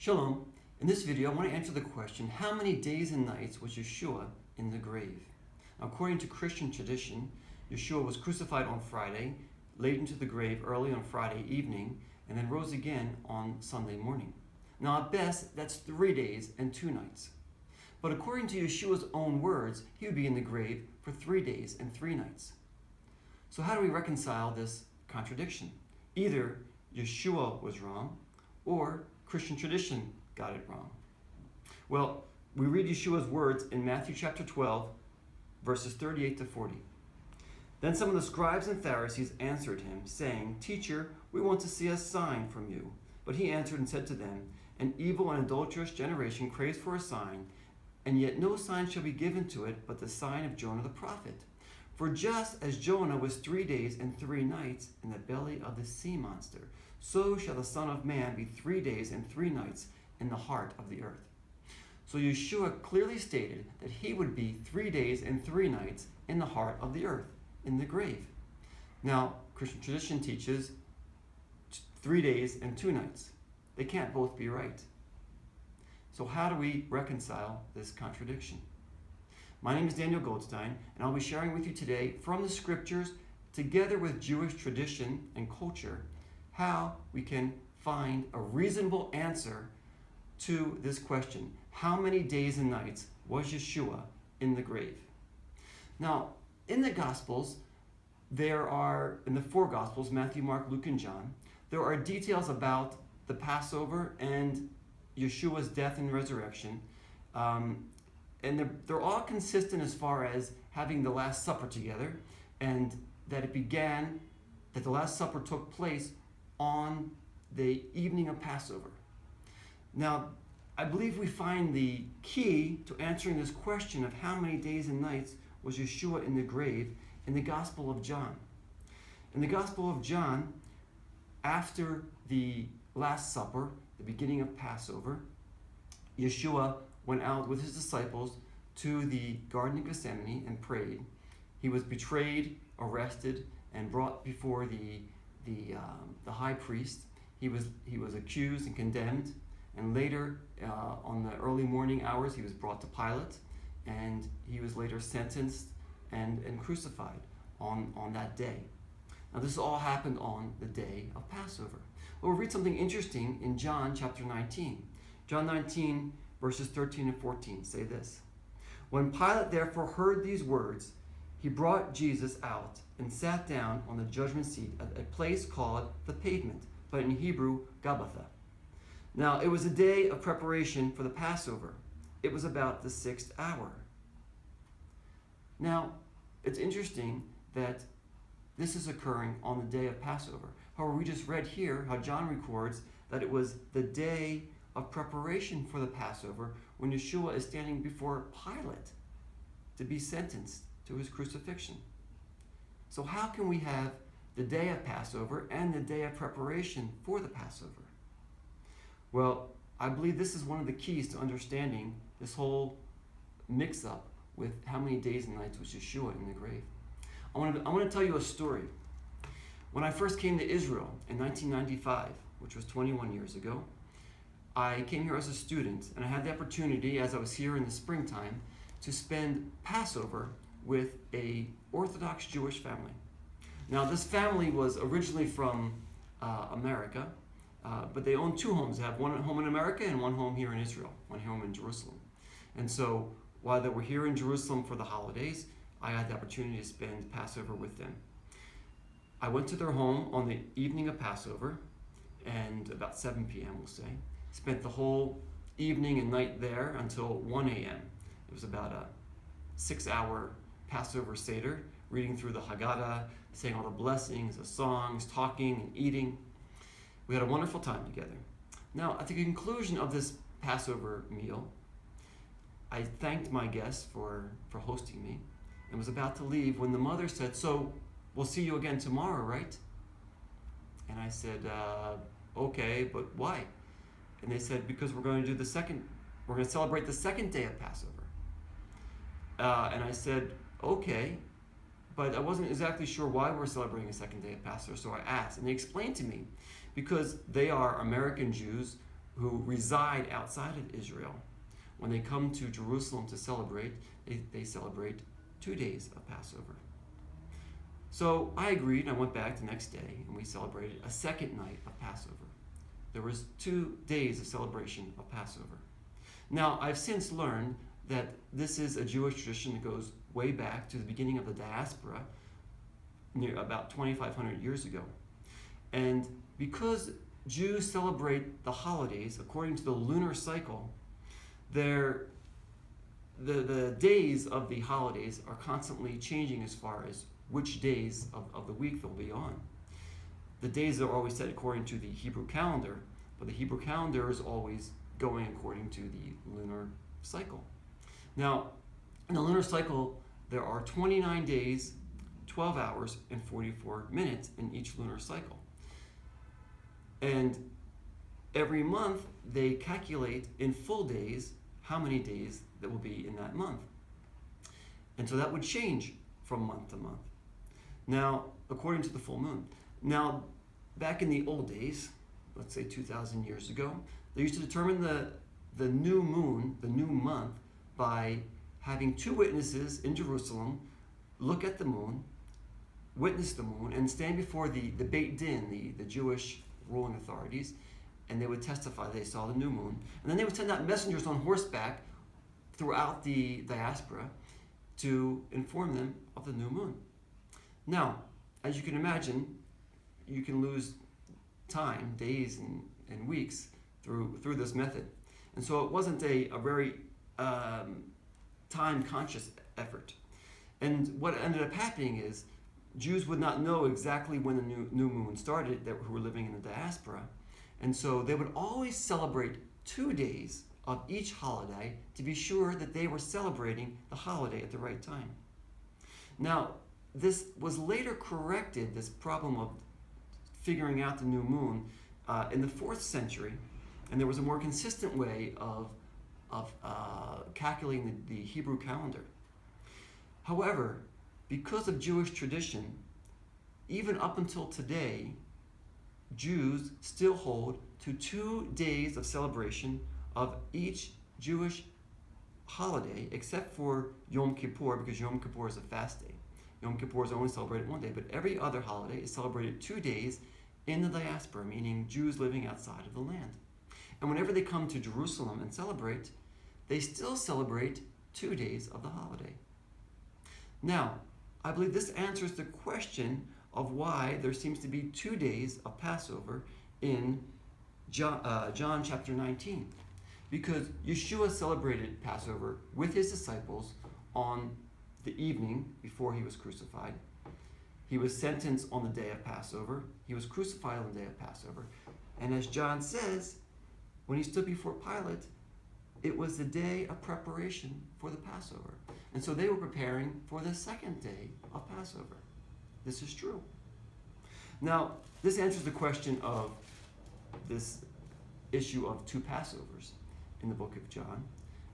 Shalom. In this video, I want to answer the question, how many days and nights was Yeshua in the grave? Now, according to Christian tradition, Yeshua was crucified on Friday, laid into the grave early on Friday evening, and then rose again on Sunday morning. Now, at best, that's 3 days and 2 nights. But according to Yeshua's own words, he would be in the grave for 3 days and 3 nights. So how do we reconcile this contradiction? Either Yeshua was wrong, or Christian tradition got it wrong. Well, we read Yeshua's words in Matthew chapter 12, verses 38 to 40. Then some of the scribes and Pharisees answered him, saying, "Teacher, we want to see a sign from you." But he answered and said to them, "An evil and adulterous generation craves for a sign, and yet no sign shall be given to it but the sign of Jonah the prophet. For just as Jonah was 3 days and 3 nights in the belly of the sea monster, so shall the Son of Man be 3 days and 3 nights in the heart of the earth." So Yeshua clearly stated that he would be 3 days and 3 nights in the heart of the earth, in the grave. Now, Christian tradition teaches 3 days and 2 nights. They can't both be right. So how do we reconcile this contradiction? My name is Daniel Goldstein, and I'll be sharing with you today from the scriptures, together with Jewish tradition and culture, how we can find a reasonable answer to this question. How many days and nights was Yeshua in the grave? Now, in the Gospels, in the 4 Gospels, Matthew, Mark, Luke, and John, there are details about the Passover and Yeshua's death and resurrection. And they're all consistent as far as having the Last Supper together, and that the Last Supper took place on the evening of Passover. Now, I believe we find the key to answering this question of how many days and nights was Yeshua in the grave in the Gospel of John. In the Gospel of John, after the Last Supper, the beginning of Passover, Yeshua went out with his disciples to the Garden of Gethsemane and prayed. He was betrayed, arrested, and brought before the high priest. He was accused and condemned, and later, on the early morning hours, he was brought to Pilate, and he was later sentenced and crucified on that day. Now, this all happened on the day of Passover. Well, we'll read something interesting in John chapter 19. John 19, verses 13 and 14 say this: "When Pilate therefore heard these words, he brought Jesus out and sat down on the judgment seat at a place called the Pavement, but in Hebrew, Gabbatha. Now it was a day of preparation for the Passover. It was about the 6th hour." Now, it's interesting that this is occurring on the day of Passover. However, we just read here how John records that it was the day of preparation for the Passover when Yeshua is standing before Pilate to be sentenced to his crucifixion. So how can we have the day of Passover and the day of preparation for the Passover? Well, I believe this is one of the keys to understanding this whole mix-up with how many days and nights was Yeshua in the grave. I want to tell you a story. When I first came to Israel in 1995, which was 21 years ago, I came here as a student, and I had the opportunity, as I was here in the springtime, to spend Passover with a Orthodox Jewish family. Now, this family was originally from America, but they own 2 homes. They have one home in America and one home here in Israel, one home in Jerusalem. And so, while they were here in Jerusalem for the holidays, I had the opportunity to spend Passover with them. I went to their home on the evening of Passover, and about 7 p.m., we'll say. Spent the whole evening and night there until 1 a.m. It was about a 6-hour Passover Seder, reading through the Haggadah, saying all the blessings, the songs, talking and eating. We had a wonderful time together. Now, at the conclusion of this Passover meal, I thanked my guests for hosting me and was about to leave when the mother said, "So, we'll see you again tomorrow, right?" And I said, "Okay, but why?" And they said, "Because we're going to celebrate the 2nd day of Passover." And I said, "Okay," but I wasn't exactly sure why we're celebrating the 2nd day of Passover, so I asked. And they explained to me, because they are American Jews who reside outside of Israel, when they come to Jerusalem to celebrate, they celebrate 2 days of Passover. So I agreed, and I went back the next day, and we celebrated a second night of Passover. There was 2 days of celebration of Passover. Now, I've since learned that this is a Jewish tradition that goes way back to the beginning of the diaspora, near about 2,500 years ago. And because Jews celebrate the holidays according to the lunar cycle, the days of the holidays are constantly changing as far as which days of the week they'll be on. The days are always set according to the Hebrew calendar, but the Hebrew calendar is always going according to the lunar cycle. Now, in the lunar cycle, there are 29 days, 12 hours, and 44 minutes in each lunar cycle. And every month, they calculate in full days how many days there will be in that month. And so that would change from month to month. Now, according to the full moon. Now, back in the old days, let's say 2,000 years ago, they used to determine the new moon, the new month, by having 2 witnesses in Jerusalem look at the moon, witness the moon, and stand before the Beit Din, the Jewish ruling authorities, and they would testify they saw the new moon. And then they would send out messengers on horseback throughout the diaspora to inform them of the new moon. Now, as you can imagine, you can lose time, days and weeks through this method. And so it wasn't a very time-conscious effort. And what ended up happening is Jews would not know exactly when the new moon started, who were living in the diaspora. And so they would always celebrate 2 days of each holiday to be sure that they were celebrating the holiday at the right time. Now, this was later corrected, this problem of figuring out the new moon, in the 4th century, and there was a more consistent way of calculating the Hebrew calendar. However, because of Jewish tradition, even up until today, Jews still hold to 2 days of celebration of each Jewish holiday, except for Yom Kippur, because Yom Kippur is a fast day. Yom Kippur is only celebrated 1 day, but every other holiday is celebrated 2 days in the diaspora, meaning Jews living outside of the land. And whenever they come to Jerusalem and celebrate, they still celebrate 2 days of the holiday. Now, I believe this answers the question of why there seems to be 2 days of Passover in John chapter 19. Because Yeshua celebrated Passover with his disciples on the evening before he was crucified. He was sentenced on the day of Passover. He was crucified on the day of Passover. And as John says, when he stood before Pilate, it was the day of preparation for the Passover. And so they were preparing for the second day of Passover. This is true. Now, this answers the question of this issue of 2 Passovers in the book of John.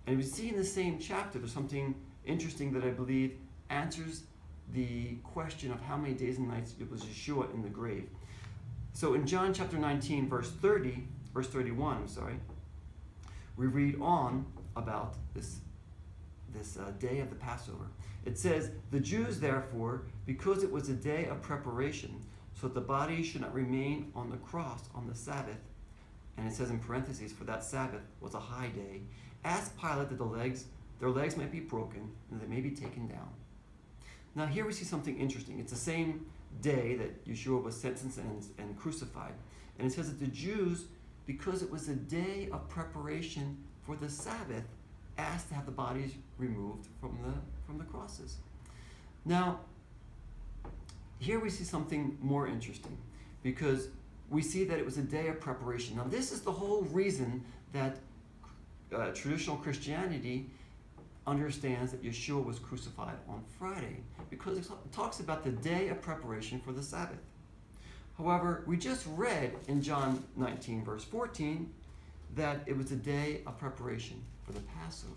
And we see in the same chapter, there's something interesting that I believe answers the question of how many days and nights it was Yeshua in the grave. So in John chapter 19, verse 31, we read on about this day of the Passover. It says, "The Jews therefore, because it was a day of preparation, so that the body should not remain on the cross on the Sabbath," and it says in parentheses, "for that Sabbath was a high day, asked Pilate that their legs might be broken and they may be taken down." Now here we see something interesting. It's the same day that Yeshua was sentenced and crucified. And it says that the Jews, because it was a day of preparation for the Sabbath, asked to have the bodies removed from the crosses. Now, here we see something more interesting, because we see that it was a day of preparation. Now, this is the whole reason that traditional Christianity understands that Yeshua was crucified on Friday, because it talks about the day of preparation for the Sabbath. However, we just read in John 19, verse 14, that it was a day of preparation for the Passover.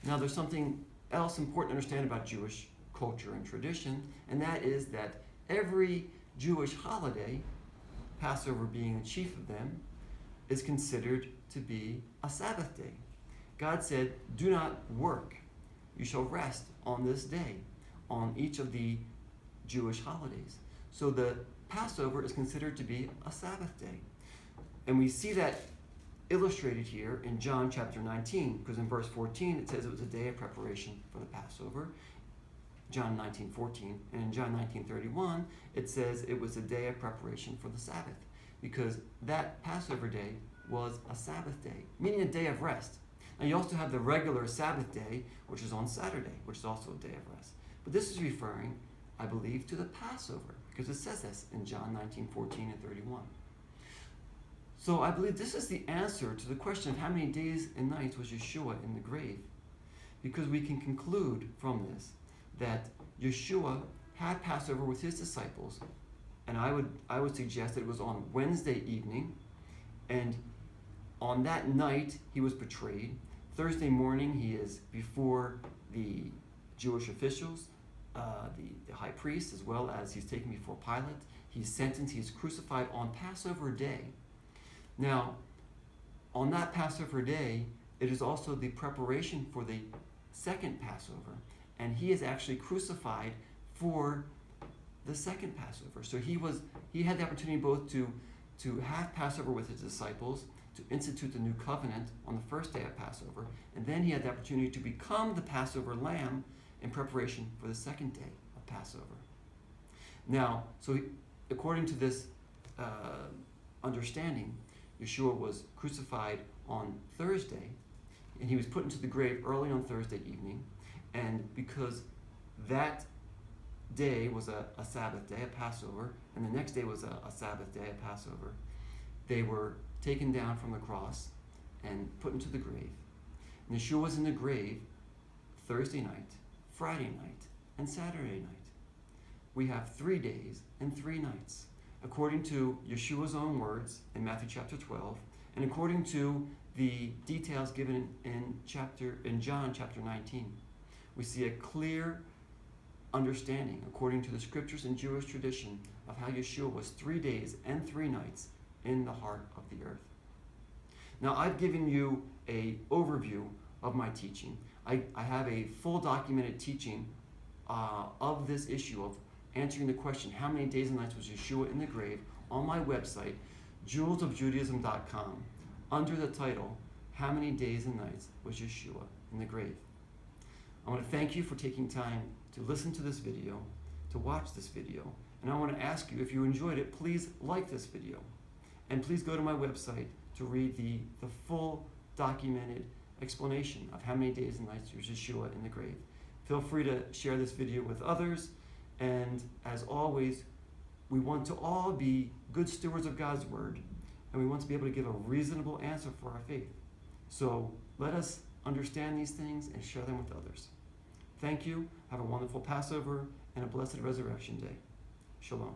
Now, there's something else important to understand about Jewish culture and tradition, and that is that every Jewish holiday, Passover being the chief of them, is considered to be a Sabbath day. God said, do not work. You shall rest on this day, on each of the Jewish holidays. So the Passover is considered to be a Sabbath day. And we see that illustrated here in John chapter 19, because in verse 14 it says it was a day of preparation for the Passover. John 19:14, and in John 19:31 it says it was a day of preparation for the Sabbath, because that Passover day was a Sabbath day, meaning a day of rest. Now you also have the regular Sabbath day, which is on Saturday, which is also a day of rest. But this is referring, I believe, to the Passover, because it says this in John 19:14 and 31. So I believe this is the answer to the question of how many days and nights was Yeshua in the grave, because we can conclude from this that Yeshua had Passover with his disciples, and I would suggest that it was on Wednesday evening, and on that night he was betrayed. Thursday morning he is before the Jewish officials, the high priest, as well as he's taken before Pilate. He's sentenced, he's crucified on Passover day. Now, on that Passover day, it is also the preparation for the second Passover, and he is actually crucified for the second Passover. So he had the opportunity both to have Passover with his disciples, to institute the new covenant on the first day of Passover, and then he had the opportunity to become the Passover lamb in preparation for the second day of Passover. Now, so according to this understanding, Yeshua was crucified on Thursday, and he was put into the grave early on Thursday evening, and because that day was a Sabbath day, a Passover, and the next day was a Sabbath day, a Passover, they were taken down from the cross and put into the grave. And Yeshua was in the grave Thursday night, Friday night, and Saturday night. We have 3 days and 3 nights, according to Yeshua's own words in Matthew chapter 12, and according to the details given in John chapter 19. We see a clear understanding, according to the scriptures and Jewish tradition, of how Yeshua was 3 days and 3 nights in the heart of the earth. Now, I've given you an overview of my teaching. I have a full documented teaching of this issue of answering the question, how many days and nights was Yeshua in the grave, on my website, jewelsofjudaism.com, under the title, How Many Days and Nights Was Yeshua in the Grave? I want to thank you for taking time to listen to this video, to watch this video, and I want to ask you, if you enjoyed it, please like this video, and please go to my website to read the full documented explanation of how many days and nights was Yeshua in the grave. Feel free to share this video with others, and as always, we want to all be good stewards of God's word, and we want to be able to give a reasonable answer for our faith. So let us understand these things and share them with others. Thank you. Have a wonderful Passover and a blessed Resurrection Day. Shalom.